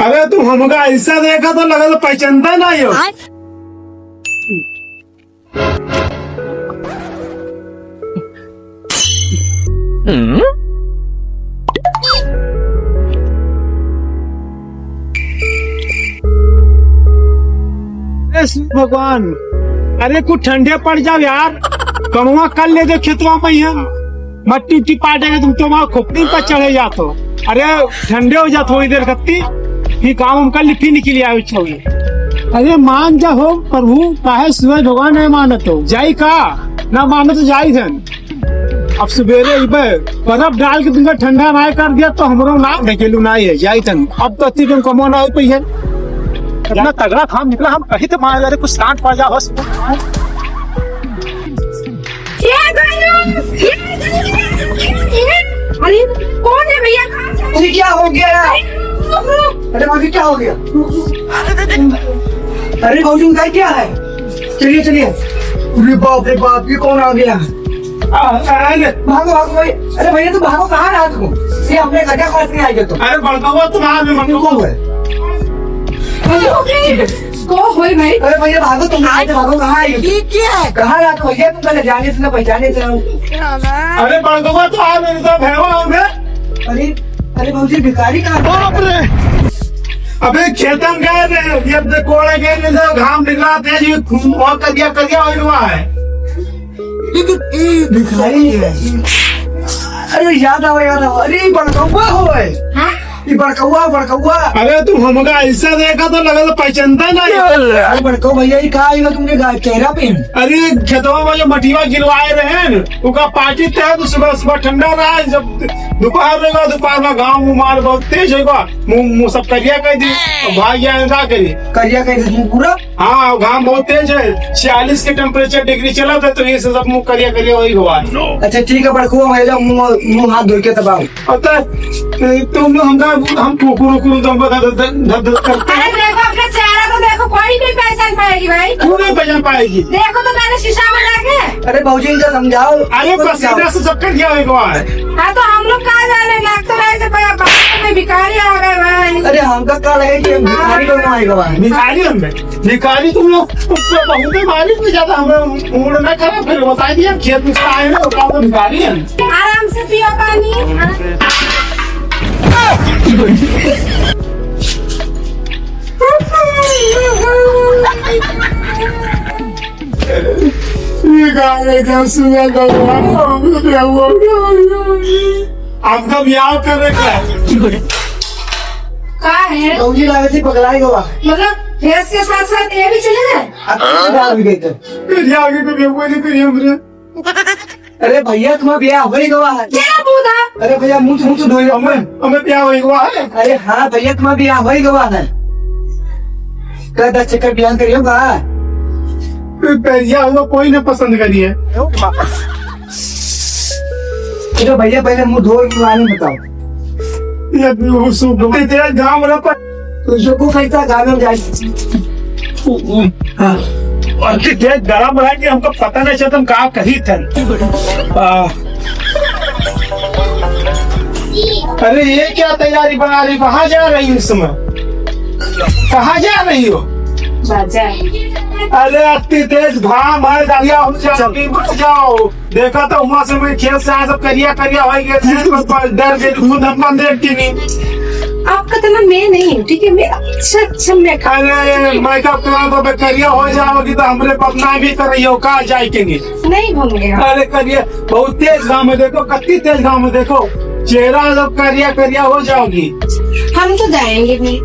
अरे तुम हमका ऐसा देखा तो लगा तो पहचानता नहीं हो। भगवान, अरे कुछ ठंडे पड़ जाओ यार, कमुआ कर ले दे खेतवा में, मट्टी उट्टी पाटेगा तुम तो वहाँ खोपड़ी पर चढ़े जातो। अरे ठंडे हो जा थोड़ी देर कत्ती, फिर काम हम कर ली, फिर निकली आयो छोड़ी। अरे मान जा हो प्रभु, काहे सूरज भगवान नहीं मानत हो, जाई का ना मानो तो जाई धन। अब सवेरे बर्फ डाल के तुमका ठंडा ना कर दिया तो हमरो ना ढकेलू ना है, जाई धन। अब तो अति तुम कमो ना हो पई है, इतना तगड़ा काम निकला, हम कहीं तो मान रहे कुछ सांट पड़ जा बस। अरे कौन है भैया? मुझे क्या हो गया? अरे मुझे क्या हो गया? अरे भाजी का क्या है? चलिए चलिए। अरे बाप रे बाप, ये कौन आ गया? भागो भागो भाई। अरे भैया तुम भागो, कहाँ रहा तुम? ये हमने गड्ढा काट के आएगा तुम। अरे बड़का तुम को है? भाई अरे भैया भागो, तुम भागो, कहाँ आए? क्या है? कहाँ रहा तुम भैया? तुम पहले जाने से ना पहचाने से। अरे बड़का तो आ मेरे तो भैया होंगे। अरे अरे भाजी भिखारी कहाँ? अबे खेतन गए ये कोड़े गए तो घाम निकला थे जी, कर दिया हुआ है। भिखारी है। अरे याद आओ अरे बड़कौआ हो बड़कौआ। अरे तुम हमका ऐसा देखा तो लगा तो पहचानता नहीं। अरे बड़कौ भैया ये कहा आएगा तुमने चेहरा पे? अरे खेतवा में जो मटिया गिरवाए रहे उनका पार्टी तय तो सुबह सुबह ठंडा रहा, जब दोपहर रहेगा दोपहर में गाँव मार बहुत तेज होगा, मुँह सब करिया कह दी भाग गया, क्या करी करिया कह दी पूरा। हाँ घाम बहुत तेज है, 46 के टेम्परेचर डिग्री चला था, तो ये सब मुँह करिया वही हुआ। अच्छा ठीक है बड़कौआ भैया, मुँह हाथ धो के तबाओ। तुम हम कुकुर तुमको करते हैं। देखो अपने चेहरा को देखो, कोई नहीं पहचान पाएगी भाई। क्यों नहीं पहचान पाएगी? देखो तो मैंने शीशा में जाके। अरे भाजी इनका समझाओ। अरे बस इधर से चक्कर क्या हुआ है? हाँ तो हम लोग कहाँ जाने, लगता है भिखारी आ गए भाई। अरे हमका क्या लगे कि भिखारी लोग ना आएगा वहाँ। भिखारी तुम लोग बहुत बारिश में ज्यादा हमें मूड न करा, फिर बता दिया खेत में आए ना भिखारी है। आराम से पियो पानी। आपका ब्याह करने का है? भाजी लगे थी पगलाई गोवा, मतलब फेस के साथ साथ ये भी चले गए? भी गए थे। आगे तो ब्याह नहीं करी हमने। अरे भैया तुम्हारा ब्याह हो ही गवा है। क्या बूढ़ा? अरे भैया मुँह धोई हमें ब्याह हो हुआ है। अरे हाँ भैया तुम्हारा ब्याह हो ही गवा है। क्या 10 चक्कर ब्याह करिएगा? भैया हुआ कोई न पसंद करिए। तो भैया पहले मुँह धो के बताओ। तेरा गाँव वाला पर को कैसा गाँव में जाए। हाँ और तेज गरम रहा कि हमको पता नहीं चलता हम कहाँ कहीं थे। अरे ये क्या तैयारी बना रही, कहाँ जा रही हो इस समय? कहाँ जा रही हो? अरे अति तेज घाम है, जाओ देखा तो वहाँ से मैं खेत से आया, सब करिया हो गए, डर गए, खुद हम देखती नहीं। आपका तो मैं नहीं, ठीक है मैं अच्छा मैं खा। अरे मेकअप करा तो करिया हो जाओगी तो हमरे बदनाम भी कर रही हो, कहाँ जाएंगे? नहीं घूमने। अरे करिया बहुत तेज घाम है, देखो कितनी तेज घाम है, देखो चेहरा जब करिया हो जाओगी। हम तो जाएंगे भी,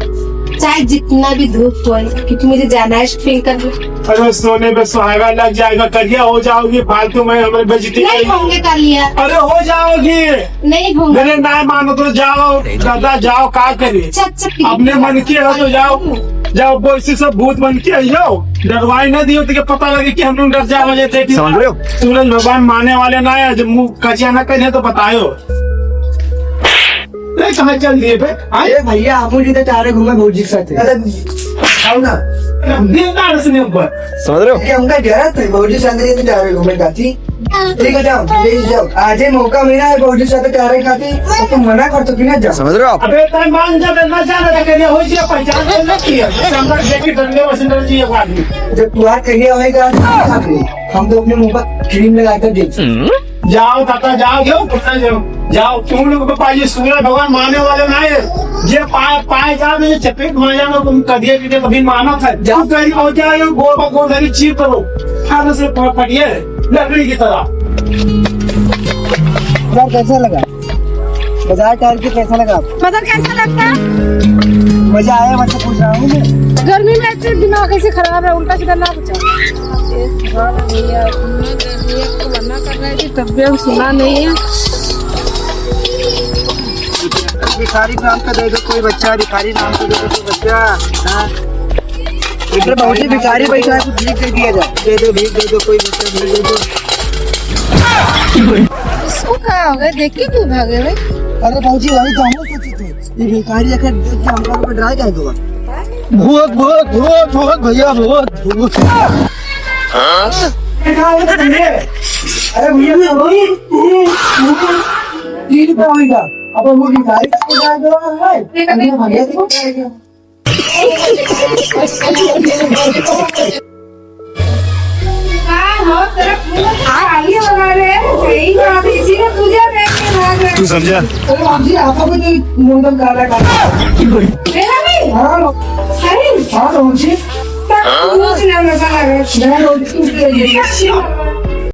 चाहे जितना भी धूप हो, क्योंकि मुझे जाना है शॉपिंग करने। अरे सोने पे सुहागा लग जाएगा, करिया हो जाओगी, फालतू में हमारे बेइज्जती नहीं होंगे कर लिया। अरे हो जाओगी, नहीं होंगे। मेरे ना मानो तो जाओ दादा, जाओ का करे, अपने मन की हो तो जाओ बोसी सब भूत बन के आई जाओ, डरवाई ना दियो तो पता लगे कि हम लोग डर जा वजह थे। सूरज भगवान माने वाले ना है, जब मुँह कचिया न करे तो बतायो। कहाँ चल दिए भैया हम मुझे चारे घूमे भौजी के साथ। समझ रहे हो? उनका जरूरत है भौजी संग चारे घूमे जाती। ठीक है जाओ प्लीज जाओ, आज ही मौका मिला है बॉडी से प्यारे खाती तो तुम मना कर तो ना जाओ। समझ रहे हो आप? अबे तय मान जब ना जाना करिए हो जे पहचान से न किया संबर देख के डंडे वसंदर जी एक आदमी जब तुम्हारा कहिए होएगा हम तो अपने मुंह पर क्रीम लगा कर देख। जाओ ताता जाओ जाओ पुतना जाओ तुम लोग को पाए सूर्य भगवान मानने वाले ना है जे पाए जाओ ने चपेट मार जाओ तुम कदिए के कभी मानो था जाओ कहीं हो जाओ गोल गोल धरी चीर करो हाथ से पटिए लकड़ी की तरह। बाजार कैसा लगा? बाजार टहल के कैसा लगा? मतलब कैसा लगता है? मजा आया मतलब पूछ रहा हूँ मैं। गर्मी में इतने दिमाग कैसे खराब है, उल्टा सीधा ना बचा भैया को मना कर रहे थे तब भी हम सुना नहीं है। भिखारी नाम का दे दो कोई बच्चा, भिखारी नाम का दे दो कोई बच्चा। हाँ इधर बहुत ही भिखारी बैठा है, कुछ भीख दे दिया जाए। दे दो भीख दे दो कोई बच्चा, भीख दे दो। इसको क्या हो गया, देख के क्यों भागे भाई? अरे भाजी वही तो हम लोग सोचे थे, ये भिखारी अगर देख के हमको ऊपर डरा क्या होगा? भूत भूत भूत भूत भैया भूत भूत। अरे भैया तीन पे होगा अब वो भिखारी को जा रहा है भैया को जाएगा। तू समझा? अरे आप जी आपका भी नहीं मुंडन काला काला। हाँ हाँ जी। मैं रोज